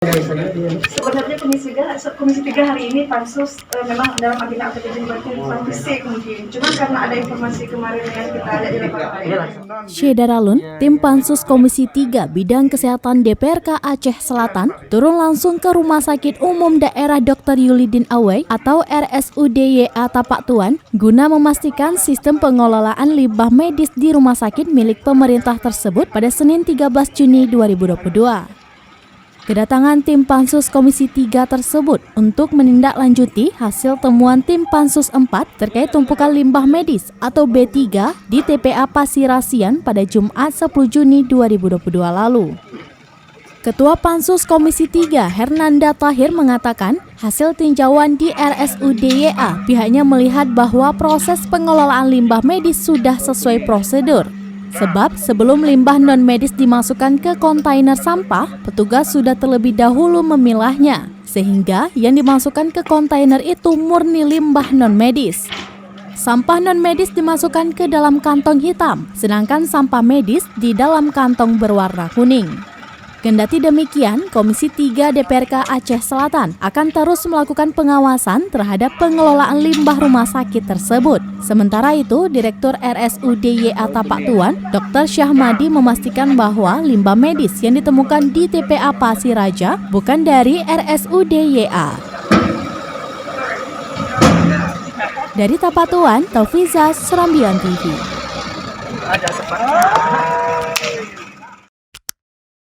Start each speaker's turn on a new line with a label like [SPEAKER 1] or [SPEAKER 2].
[SPEAKER 1] Sebenarnya Komisi 3 hari ini pansus memang dalam agenda aktivitas pansus C mungkin. Cuma karena ada informasi kemarin yang kita lihat di lapangan.
[SPEAKER 2] Syedaralun, tim Pansus Komisi 3 Bidang Kesehatan DPRK Aceh Selatan turun langsung ke Rumah Sakit Umum Daerah Dr. Yulidin Awai atau RSUD-YA Tapak Tuan guna memastikan sistem pengelolaan limbah medis di rumah sakit milik pemerintah tersebut pada Senin 13 Juni 2022. Kedatangan tim Pansus Komisi 3 tersebut untuk menindaklanjuti hasil temuan tim Pansus 4 terkait tumpukan limbah medis atau B3 di TPA Pasirasian pada Jumat 10 Juni 2022 lalu. Ketua Pansus Komisi 3 Hernanda Tahir mengatakan hasil tinjauan di RSUD-YA pihaknya melihat bahwa proses pengelolaan limbah medis sudah sesuai prosedur. Sebab sebelum limbah non-medis dimasukkan ke kontainer sampah, petugas sudah terlebih dahulu memilahnya, sehingga yang dimasukkan ke kontainer itu murni limbah non-medis. Sampah non-medis dimasukkan ke dalam kantong hitam, sedangkan sampah medis di dalam kantong berwarna kuning. Kendati demikian, Komisi 3 DPRK Aceh Selatan akan terus melakukan pengawasan terhadap pengelolaan limbah rumah sakit tersebut. Sementara itu, Direktur RSUD-YA Tapak Tuan, Dr. Syahmadi memastikan bahwa limbah medis yang ditemukan di TPA Pasiraja bukan dari RSUD-YA. Dari Tapak Tuan, Taufiza, Serambian TV.